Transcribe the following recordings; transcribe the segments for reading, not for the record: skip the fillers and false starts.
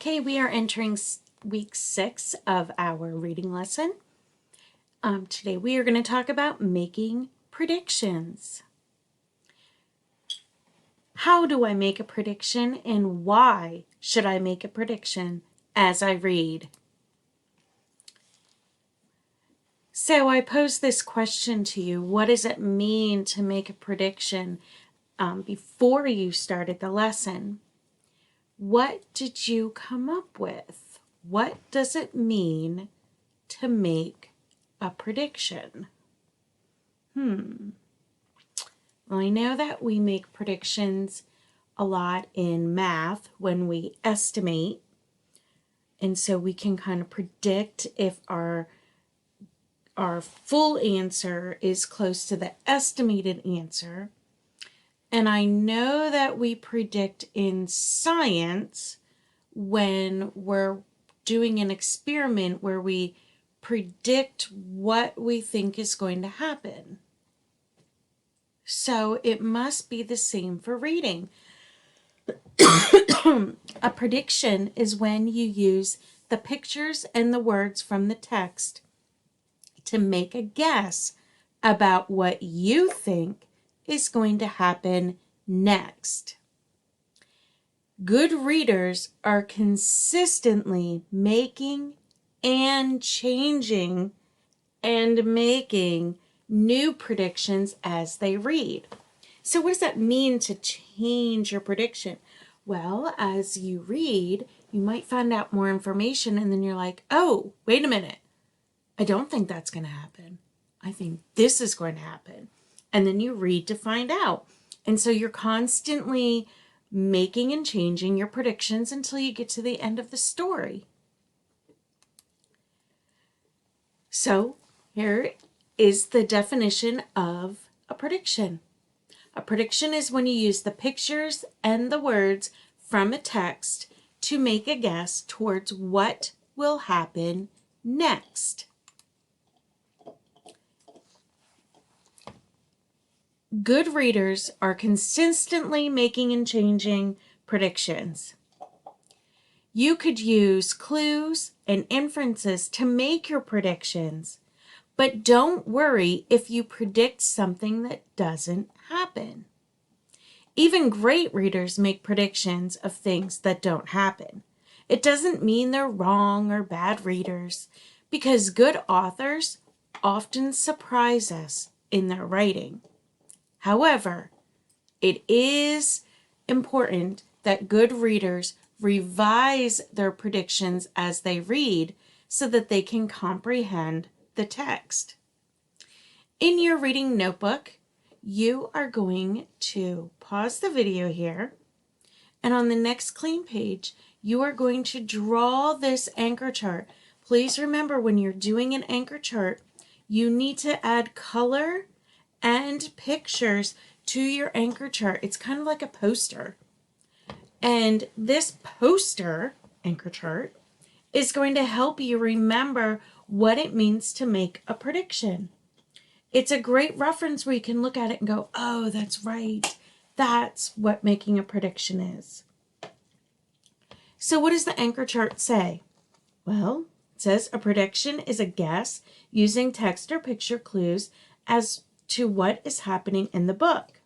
Okay, we are entering week 6 of our reading lesson. Today we are going to talk about making predictions. How do I make a prediction and why should I make a prediction as I read? So I pose this question to you. What does it mean to make a prediction before you started the lesson? What did you come up with? What does it mean to make a prediction? Well, I know that we make predictions a lot in math when we estimate, and so we can kind of predict if our full answer is close to the estimated answer. And I know that we predict in science when we're doing an experiment where we predict what we think is going to happen. So it must be the same for reading. A prediction is when you use the pictures and the words from the text to make a guess about what you think is going to happen next. Good readers are consistently making and changing and making new predictions as they read. So what does that mean to change your prediction? Well, as you read, you might find out more information and then you're like, oh, wait a minute. I don't think that's going to happen. I think this is going to happen. And then you read to find out. And so you're constantly making and changing your predictions until you get to the end of the story. So here is the definition of a prediction. A prediction is when you use the pictures and the words from a text to make a guess towards what will happen next. Good readers are consistently making and changing predictions. You could use clues and inferences to make your predictions, but don't worry if you predict something that doesn't happen. Even great readers make predictions of things that don't happen. It doesn't mean they're wrong or bad readers, because good authors often surprise us in their writing. However, it is important that good readers revise their predictions as they read so that they can comprehend the text. In your reading notebook, you are going to pause the video here, and on the next clean page, you are going to draw this anchor chart. Please remember, when you're doing an anchor chart, you need to add color and pictures to your anchor chart. It's kind of like a poster. And this poster anchor chart is going to help you remember what it means to make a prediction. It's a great reference where you can look at it and go, oh, that's right. That's what making a prediction is. So what does the anchor chart say? Well, it says a prediction is a guess using text or picture clues as to what is happening in the book.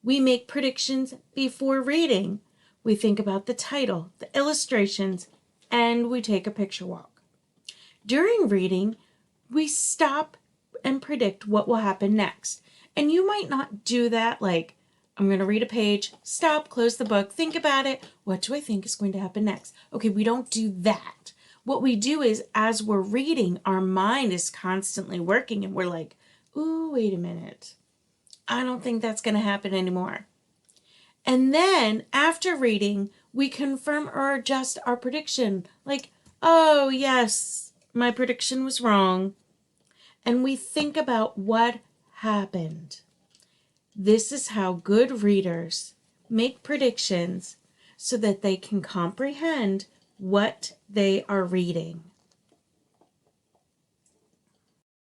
We make predictions before reading. We think about the title, the illustrations, and we take a picture walk. During reading, we stop and predict what will happen next. And you might not do that like, I'm going to read a page, stop, close the book, think about it. What do I think is going to happen next? Okay, we don't do that. What we do is, as we're reading, our mind is constantly working and we're like, ooh, wait a minute. I don't think that's going to happen anymore. And then after reading, we confirm or adjust our prediction. Like, oh, yes, my prediction was wrong. And we think about what happened. This is how good readers make predictions so that they can comprehend what they are reading.